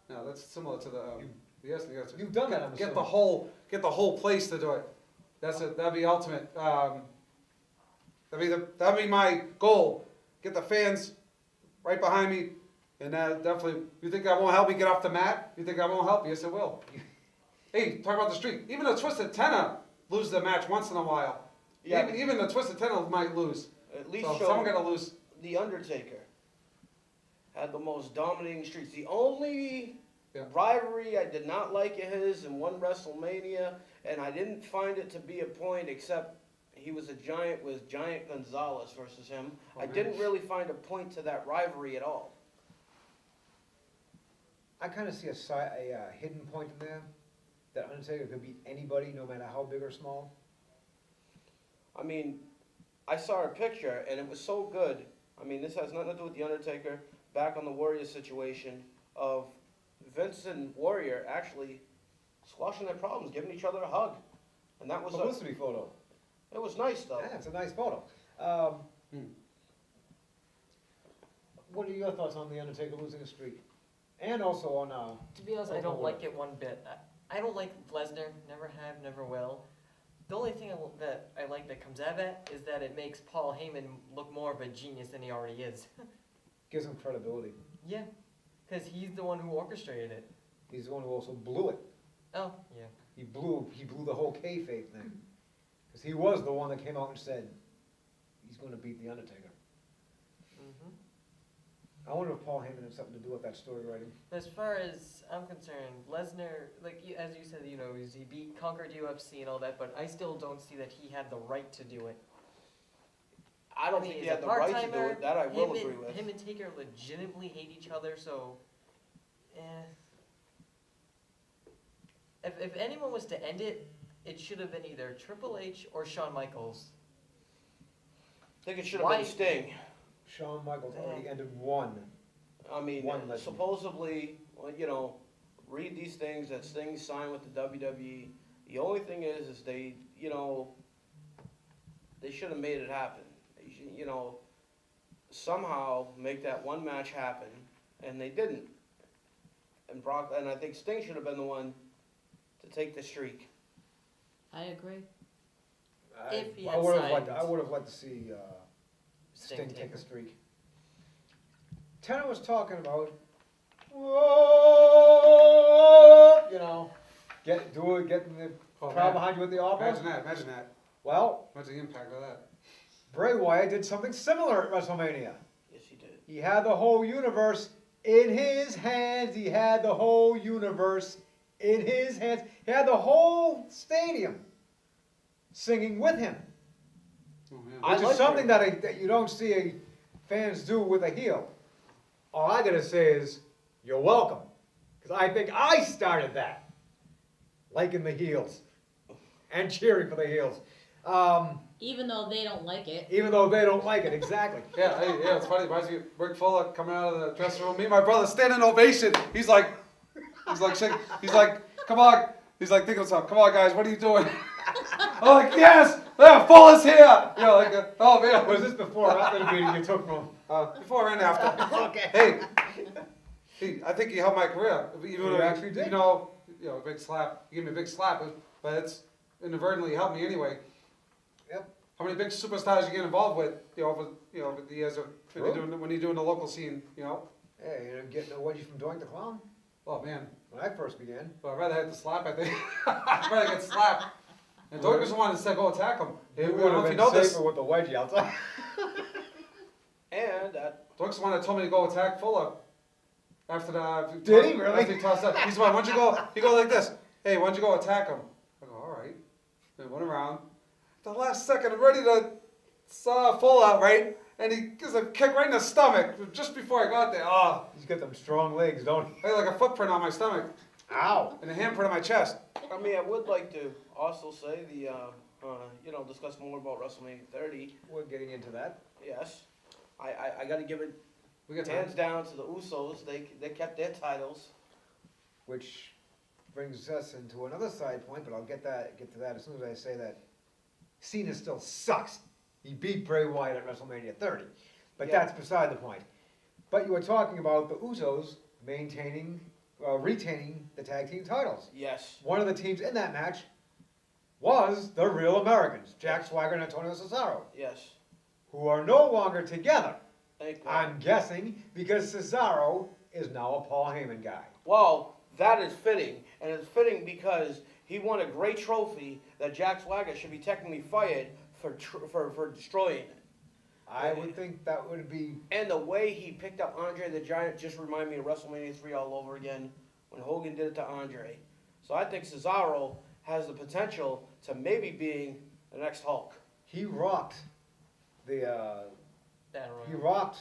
No, that's similar to the, yes, You've done that, I'm Get assuming. get the whole place to do it. That'd be ultimate. That'd be my goal. Get the fans right behind me, and definitely. You think that won't help me get off the mat? You think that won't help? Yes, it will. Hey, talk about the streak. Even the Twisted Tenor loses the match once in a while. Yeah, Even the Twisted Tenor might lose. At least So show someone gotta lose. The Undertaker had the most dominating streaks. The only Yeah. rivalry I did not like of his in one WrestleMania, and I didn't find it to be a point except he was a giant, was Giant Gonzalez versus him. Oh, I man. didn't really find a point to that rivalry at all. I kind of see a hidden point in there, that Undertaker could beat anybody, no matter how big or small. I mean, I saw a picture and it was so good. I mean, this has nothing to do with The Undertaker, back on the Warrior situation, of Vince and Warrior actually squashing their problems, giving each other a hug. And that was Publicity photo. it was nice though. Yeah, it's a nice photo. What are your thoughts on the Undertaker losing a streak? And also on, To be honest, I don't like it one bit. I don't like Lesnar, never have, never will. The only thing that I like that comes out of it is that it makes Paul Heyman look more of a genius than he already is. gives him credibility. Yeah, because he's the one who orchestrated it. He's the one who also blew it. Oh, yeah. He blew the whole kayfabe thing. Because he was the one that came out and said, he's going to beat The Undertaker. hmm I wonder if Paul Heyman had something to do with that story writing. As far as I'm concerned, Lesnar, like as you said, he conquered UFC and all that, but I still don't see that he had the right to do it. I don't think he had the right to do it. That I will agree with. Him and Taker legitimately hate each other, so, If anyone was to end it, it should have been either Triple H or Shawn Michaels. I think it should have Why- been Sting. Shawn Michaels already ended one. I mean, One legend. supposedly, well, read these things that Sting signed with the WWE. The only thing is they, they should have made it happen. They should, somehow make that one match happen, and they didn't. And I think Sting should have been the one to take the streak. I agree. If he I had would have signed liked to see Sting take Taker. a streak. Tenor was talking about, whoa, getting the Oh, crowd man. behind you with the opera. Imagine that. Well, What's the impact of that? Bray Wyatt did something similar at WrestleMania. Yes, he did. He had the whole universe in his hands. He had the whole universe in his hands. He had the whole stadium singing with him, Oh, man. I which like is something Bray. that you don't see fans do with a heel. All I gotta say is, you're welcome. Because I think I started that. Liking the heels. And cheering for the heels. Even though they don't like it. Even though they don't like it, exactly. Yeah, it's funny. Reminds me of Rick Fuller coming out of the dressing room. Me and my brother standing ovation. He's like, shaking. He's like, come on. He's like, think of something. Come on, guys. What are you doing? I'm like, yes. Yeah, Fuller's here. Oh man. Was this before or after the meeting you took from him? Before and after. Okay. Hey, I think he helped my career. Even You though, actually did. a big slap. He gave me a big slap, but it's inadvertently helped me anyway. Yep. How many big superstars you get involved with, over the years of True. when you're doing the local scene, Hey, getting a wedgie from Doink the Clown Oh man. when I first began. But I'd rather have the slap, I think. I'd rather get slapped. And Doink was the one that said, go attack him. Hey, I It don't would know have if you been know this. safer with the wedgie outside. And that Doink's the one that told me to go attack Fuller. After the... Did he really? After he tossed up. He's the one, why don't you go... He goes like this. Hey, why don't you go attack him? I go, all right. They went around. The last second, I'm ready to saw Fuller, right? And he gives a kick right in the stomach just before I got there. Oh, He's got them strong legs, don't he? I had like a footprint on my stomach Ow. and a handprint on my chest. I mean, I would like to also say discuss more about WrestleMania 30. We're getting into that. Yes, I got to give it We got time. hands down to the Usos. They kept their titles. Which brings us into another side point, but I'll get to that as soon as I say that Cena still sucks. He beat Bray Wyatt at WrestleMania 30. But Yeah. that's beside the point. But you were talking about the Usos maintaining retaining the tag team titles. Yes. One of the teams in that match was the Real Americans, Jack Swagger and Antonio Cesaro, Yes. who are no longer together. Thank God. I'm guessing because Cesaro is now a Paul Heyman guy. Well, that is fitting, and it's fitting because he won a great trophy that Jack Swagger should be technically fired for destroying it. I would think that would be. And the way he picked up Andre the Giant just reminded me of WrestleMania 3 all over again when Hogan did it to Andre. So I think Cesaro has the potential to maybe being the next Hulk. He rocked the. Battle He Royal. rocked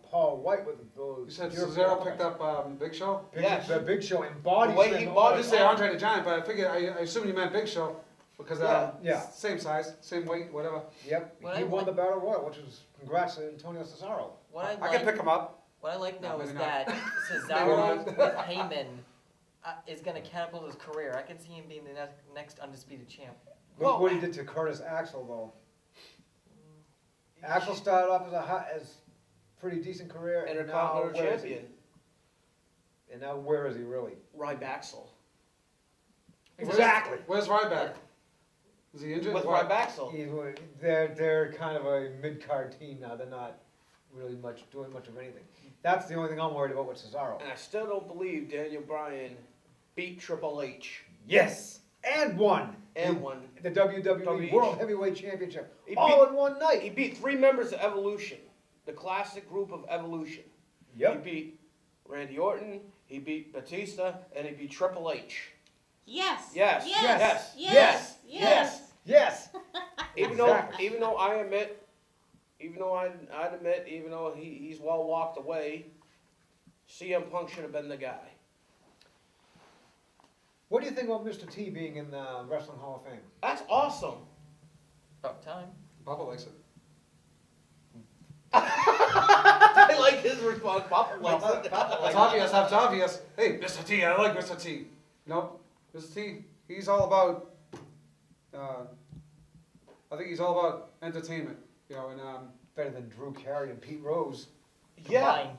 Paul White with those. You said pure Cesaro promos. picked up Big Show? Yes. The Big Show embodies The way them he all bought I the just say time. Andre the Giant, but I figured I assume you meant Big Show because Yeah. same size, same weight, whatever. Yep. What He I won like- the Battle Royal, which was congrats to Antonio Cesaro. What I I like, can pick him up. what I like now No, is maybe not. that Maybe Cesaro not. with Heyman is going to catapult his career. I can see him being the next undisputed champ. Look Well, what he did to Curtis Axel, though. Axel started off as pretty decent career, and now Intercontinental where is he? champion, And now where is he really? Rybaxel. Exactly. Where's Ryback? Is he injured? With What? Rybaxel. They're kind of a mid-card team now. They're not really doing much of anything. That's the only thing I'm worried about with Cesaro. And I still don't believe Daniel Bryan beat Triple H Yes, and won. and won. The WWE WWE. World Heavyweight Championship He all beat- in one night. He beat 3 members of Evolution, the classic group of Evolution. Yep. He beat Randy Orton, he beat Batista, and he beat Triple H. Yes. Yes, Yes. yes, Yes. yes, Yes. Yes. Even Exactly. though I'd admit, even though he's well walked away, CM Punk should have been the guy. What do you think about Mr. T being in the Wrestling Hall of Fame? That's awesome. About time. Papa likes it. I like his response. Papa likes it. That's obvious. That's obvious. Hey, Mr. T, I like Mr. T. No, Mr. T, he's all about. I think he's all about entertainment. You know, and Better than Drew Carey and Pete Rose. Yeah. Combined.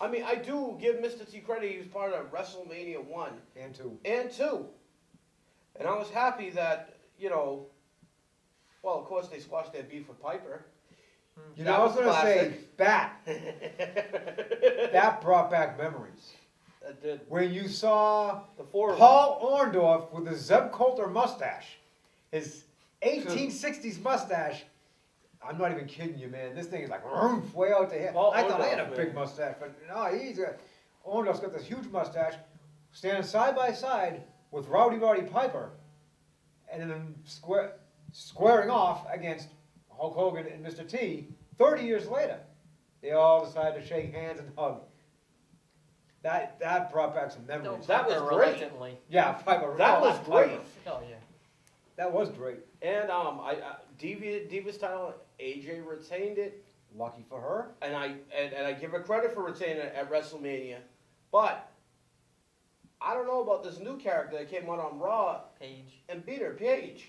I mean, I do give Mr. T credit. He was part of WrestleMania 1 And two. and 2. And I was happy that, well, of course they squashed their beef with Piper. You That know, I was was gonna say classic. that brought back memories. That did. When you saw The 4 of them. Paul Orndorff with his Zeb Coulter mustache, his 1860s mustache. I'm not even kidding you, man. This thing is like roof, way out to here. Paul I thought I had a Orndorff, big man. mustache, but no, Orndorff's got this huge mustache, standing side by side with Rowdy Roddy Piper, and then squaring off against Hulk Hogan and Mr. T. 30 years later, they all decided to shake hands and hug. That brought back some memories. That was Piper great. reluctantly. Yeah, Piper. That oh, was Piper. great. Oh yeah. That was great. And Divas title, AJ retained it, Lucky for her. and I give her credit for retaining it at WrestleMania. But I don't know about this new character that came out on Raw Paige. and beat her, Paige.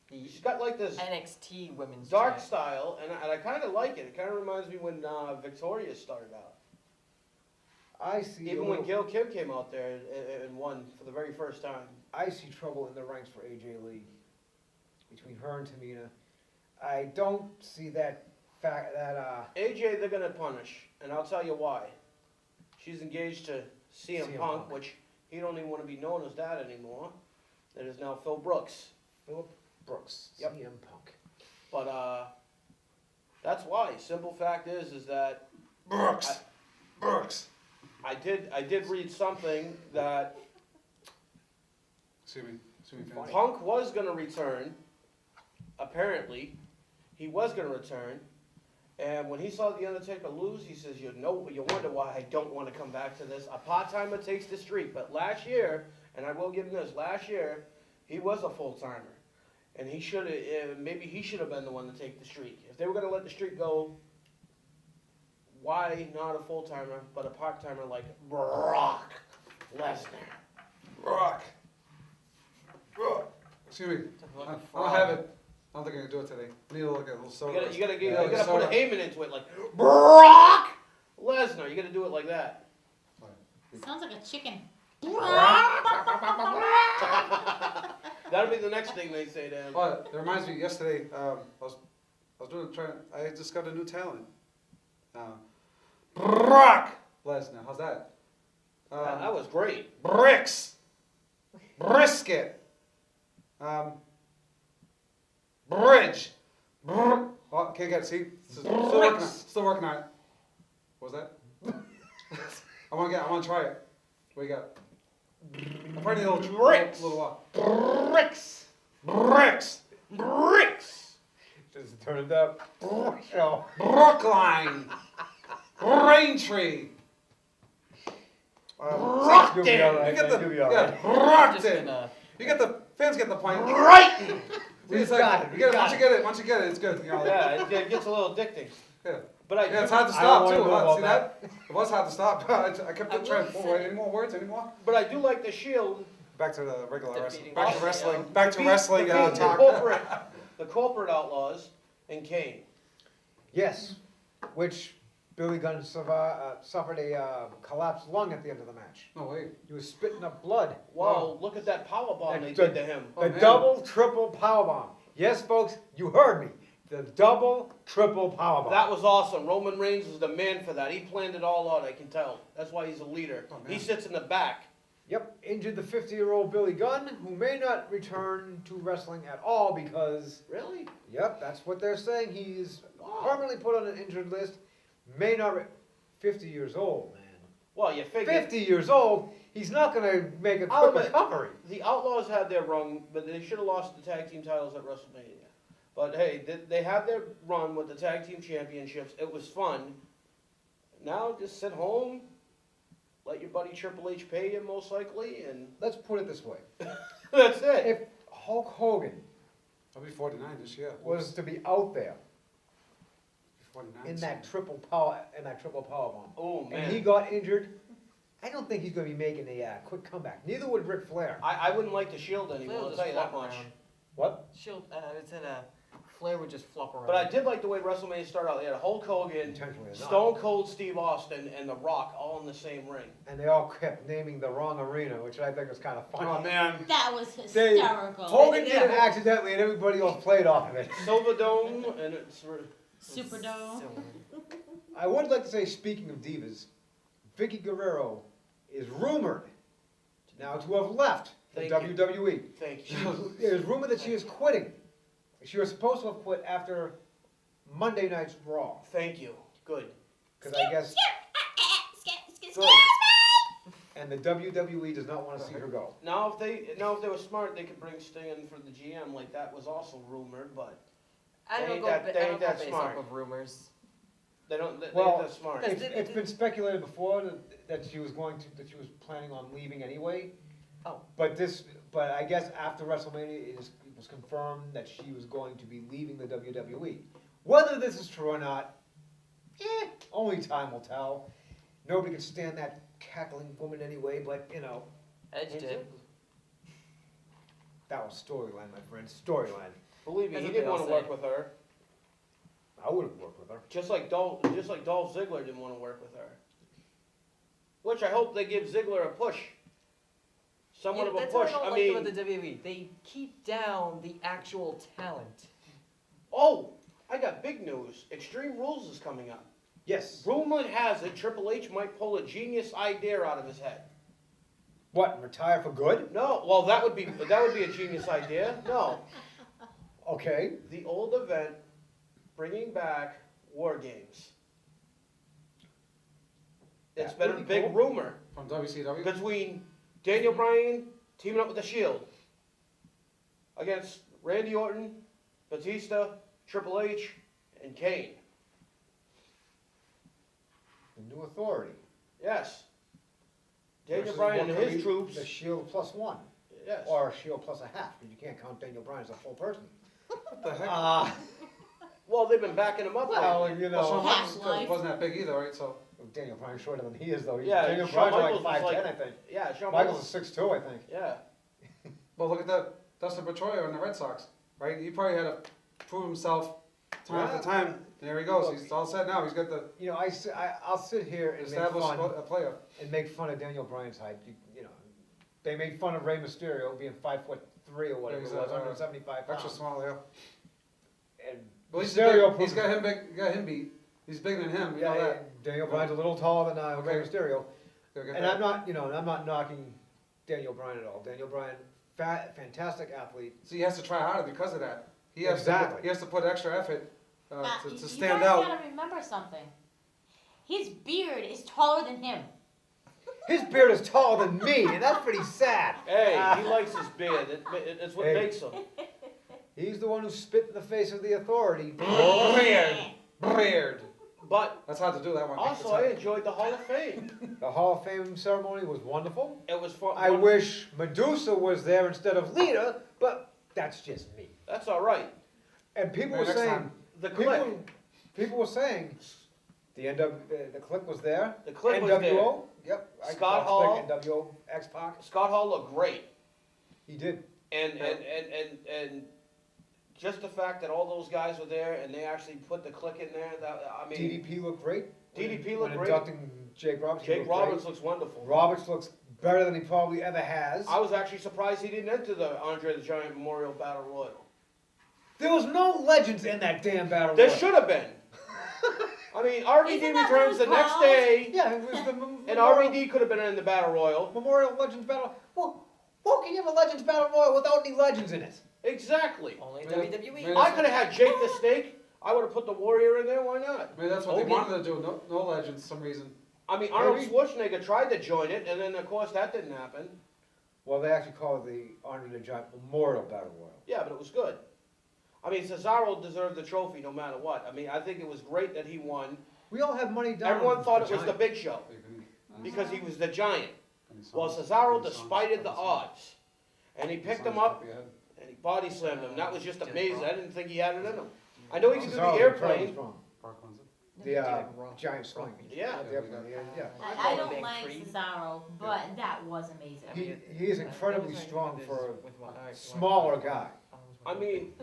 The She's got like this NXT women's dark champ. style, and I kind of like it. It kind of reminds me when Victoria started out. I see. Even a when little- Gail Kim came out there and won for the very first time. I see trouble in the ranks for AJ Lee. Between her and Tamina, I don't see that fact that AJ, they're gonna punish, and I'll tell you why. She's engaged to CM CM Punk, Punk. which he don't even want to be known as that anymore. That is now Phil Brooks. Philip Brooks, Yep. CM Punk. But that's why. Simple fact is that Brooks. Brooks. I did read something that Excuse me, fans. Punk was gonna return. Apparently, he was gonna return. And when he saw The Undertaker lose, he says, you wonder why I don't want to come back to this. A part-timer takes the streak. But last year, and I will give him this, last year, he was a full-timer. And he should have, maybe he should have been the one to take the streak. If they were going to let the streak go, why not a full-timer, but a part-timer like Brock Lesnar? Brock. Brock. Excuse me. Like I a don't frog. have it. I don't think I can do it today. I need to look at a little soda. You gotta Yeah, put a soda. Heyman into it, like Brock Lesnar. You gotta do it like that. Sounds like a chicken. That'll be the next thing they say to him. But it reminds me, yesterday, I was doing I discovered a new talent. Brock Lesnar, how's that? That was great. Bricks, brisket, bridge. Oh, can't get it. See, still working on it. What was that? I want to try it. What you got? I probably need a little while. Bricks. Just turn it up. Show. Brookline, Braintree. You'll be all right. You get the You'll be all right. I'm just Brockton. gonna, You get the fans get the point. Right! It's We got it, we got once you get it, it's good. You know, Yeah, it gets a little addicting. yeah. But I Yeah, it's hard to I don't stop wanna too. know Huh? about See that? It was hard to stop. I kept I will trying. say- Any more words? Any more? But I do like the Shield. Back to the regular wrestling. Defeating Back to Austin, wrestling. yeah. Back to wrestling The talk. the corporate outlaws and Kane. Yes, which Billy Gunn suffered a collapsed lung at the end of the match. No way. He was spitting up blood. Wow, look at that power bomb they That- did to him. Oh, The man. double, triple powerbomb. Yes, folks, you heard me. The double, triple powerbomb. That was awesome. Roman Reigns is the man for that. He planned it all out, I can tell. That's why he's a leader. Oh, man. He sits in the back. Yep, injured the 50-year-old Billy Gunn, who may not return to wrestling at all because, Really? yep, that's what they're saying. He's permanently put on an injured list. May not. 50 years old, man. Well, you figure 50 years old. He's not going to make a I'll quick admit- recovery. the Outlaws had their run, but they should have lost the tag team titles at WrestleMania. But hey, they had their run with the tag team championships. It was fun. Now just sit home, let your buddy Triple H pay you most likely, and Let's put it this way. that's it. If Hulk Hogan I'll be 49 this year. was to be out there 49. in that triple powerbomb, Oh and he man, got injured, I don't think he's going to be making a quick comeback. Neither would Ric Flair. I wouldn't like the Shield Flair anymore. will I'll just tell you that flop much. around. What? Shield, it's in a, Flair would just flop around. But I did like the way WrestleMania started out. They had Hulk Hogan, Intentionally or not. Stone Cold Steve Austin, and The Rock all in the same ring. And they all kept naming the wrong arena, which I think was kind of funny. Oh man. That was They- hysterical. Hogan did it accidentally, and everybody else played off of it. Silverdome, and it's Superdome. So- I would like to say, speaking of divas, Vicky Guerrero is rumored now to have left the Thank you. WWE. thank you. It is rumored that she is quitting. She was supposed to have quit after Monday night's Raw, Thank you. Good. because I guess, Good. and the WWE does not want to see her go. Now if they were smart, they could bring Sting in for the GM. Like that was also rumored, but I They don't ain't go, that- ba- they I ain't don't go that based smart. off of rumors. they don't. They Well, ain't that smart. It's been speculated before that she was that she was planning on leaving anyway. Oh. But I guess after WrestleMania, it was confirmed that she was going to be leaving the WWE. Whether this is true or not, only time will tell. Nobody can stand that cackling woman anyway, but you know, Edge did. that was storyline, my friend, storyline. Believe me, That's he what didn't they all want to say. work with her. I would have worked with her. Just like Dolph Ziggler didn't want to work with her. Which I hope they give Ziggler a push. Somewhat Yeah, of a that's push. what I don't I like mean, about the WWE. They keep down the actual talent. oh, I got big news. Extreme Rules is coming up. Yes. Rumor has it Triple H might pull a genius idea out of his head. What? Retire for good? No, well that would be a genius idea. No, Okay. the old event, bringing back War Games. It's That been a would be big cool. rumor From WCW. between Daniel Bryan teaming up with the Shield against Randy Orton, Batista, Triple H, and Kane. The new authority. Yes. Daniel Versus Bryan what and could his be troops. The Shield plus one. Yes. Or Shield plus a half, because you can't count Daniel Bryan as a full person. What the heck? Well, they've been backing him up. well, lately. you Well, know, Shawn Past Michaels life. wasn't that big either, right? So Daniel Bryan's shorter than he is, though. Yeah, Daniel Shawn Bryan's like Michaels was 5'10", like- I think. Yeah, Shawn Michaels Michaels. is 6'2", I think. Yeah. well, look at that Dustin Pedroia on the Red Sox, right? He probably had to prove himself time Yeah. after time. And there he goes. He's all set now. He's got the You know, I'll sit here and make established fun player. and make fun of Daniel Bryan's height. You know, they made fun of Rey Mysterio being 5'3" or whatever He's it was, a- 175 pounds. Extra small, yeah. And Well, he's Mysterio big, he's proved- got him big. Got him beat. He's bigger than him. You know yeah, that. Daniel Bryan's a little taller than Rey Okay. Mysterio. Gotta get And that. I'm not knocking Daniel Bryan at all. Daniel Bryan, fantastic athlete. See, he has to try harder because of that. He has Exactly. he has to put extra effort Now, to you stand guys out. gotta remember something. His beard is taller than him. His beard is taller than me, and that's pretty sad. Hey, he likes his beard. It's what Hey. makes him. He's the one who spit in the face of the authority. Beard. But That's hard to do that one. also, I enjoyed the Hall of Fame. The Hall of Fame ceremony was wonderful. It was fun. I wish Medusa was there instead of Lita, but that's just me. That's all right. And people Maybe were next saying, time. The click. people were saying, the click was there. The click was NWO. Yep. Scott Click, Hall. NWO, X-Pac. Scott Hall looked great. He did. And just the fact that all those guys were there and they actually put the click in there, I mean, DDP looked great. DDP looked when great. inducting Jake Roberts. he Jake looked great. Roberts looks wonderful. Roberts looks better than he probably ever has. I was actually surprised he didn't enter the Andre the Giant Memorial Battle Royal. There was no legends in that damn battle. There royal. should have been. I mean, RVD Isn't that what returns it the was next called? day, Yeah, it was the and RVD could have been in the Battle Royal. Memorial Legends Battle. Well, how can you have a Legends Battle Royal without any legends in it? Exactly. Only Yeah. WWE. Yeah. I could have had Jake the Snake. I would have put the Warrior in there. Why not? Maybe that's what they Okay. wanted to do. No legends, for some reason. I mean, Arnold Maybe. Schwarzenegger tried to join it, and then of course that didn't happen. Well, they actually call it the Andre the Giant Memorial Battle Royal. Yeah, but it was good. I mean, Cesaro deserved the trophy no matter what. I mean, I think it was great that he won. We all have money down. Everyone on thought it was the Giant. Big Show You can- because he was the Giant. any songs- Well, Cesaro any songs- despited the any songs- odds, and he any picked songs him up top of your head? and he body slammed him. That was just Just amazing. wrong. I didn't think he had it in him. I know he could do the Cesaro's airplane. incredibly strong. Park Windsor? The Raw. giant swing. Yeah. The airplane, yeah. I don't Big like Creed. Cesaro, but that was amazing. He is incredibly That was strong with for with what- a alright, smaller what- guy. I mean,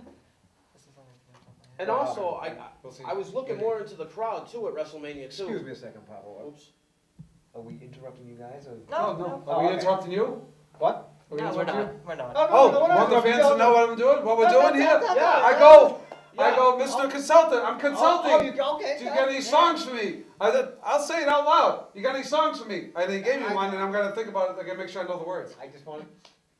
This is only off the top of my head. and also We'll see. I was looking more into the crowd too at WrestleMania Excuse 2. me a second, Pablo. Oops. Are we interrupting you guys? Or? No, No, no. Oh, Are we okay. interrupting you? What? Are we No, we're interrupting you? not. We're not. Oh, we're not want the fans to know what I'm doing? What we're No, doing here? Yeah. I go, Yeah. Mr. Consultant. I'm consulting. Oh, okay. Do you got any songs for me? I'll say it out loud. You got any songs for me? They gave me one, and I'm gonna think about it. I gotta make sure I know the words. I just wanted.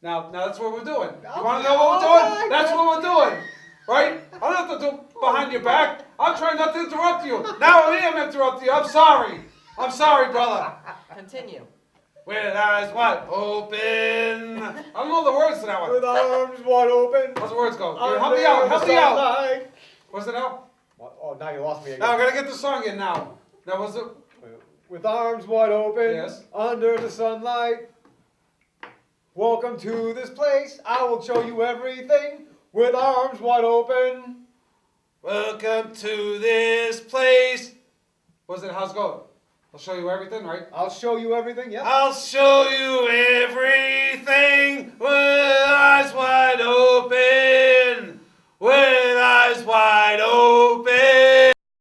Now that's what we're doing. You Okay, wanna know what we're all doing? right, That's then. what we're doing, right? I don't have to do behind your back. I'm trying not to interrupt you. Now I am interrupting you. I'm sorry. I'm sorry, brother. Continue. With eyes wide open. I don't know the words to that one. With arms wide open. How's the words go? under Help me out. the Help me out. sunlight. What's it now? Oh, now you lost me again. Now I gotta get the song in now. Now what's it? With arms wide open, Yes. under the sunlight. Welcome to this place. I will show you everything. With arms wide open. Welcome to this place. What's it? How's it going? I'll show you everything, right? I'll show you everything. Yep. I'll show you everything.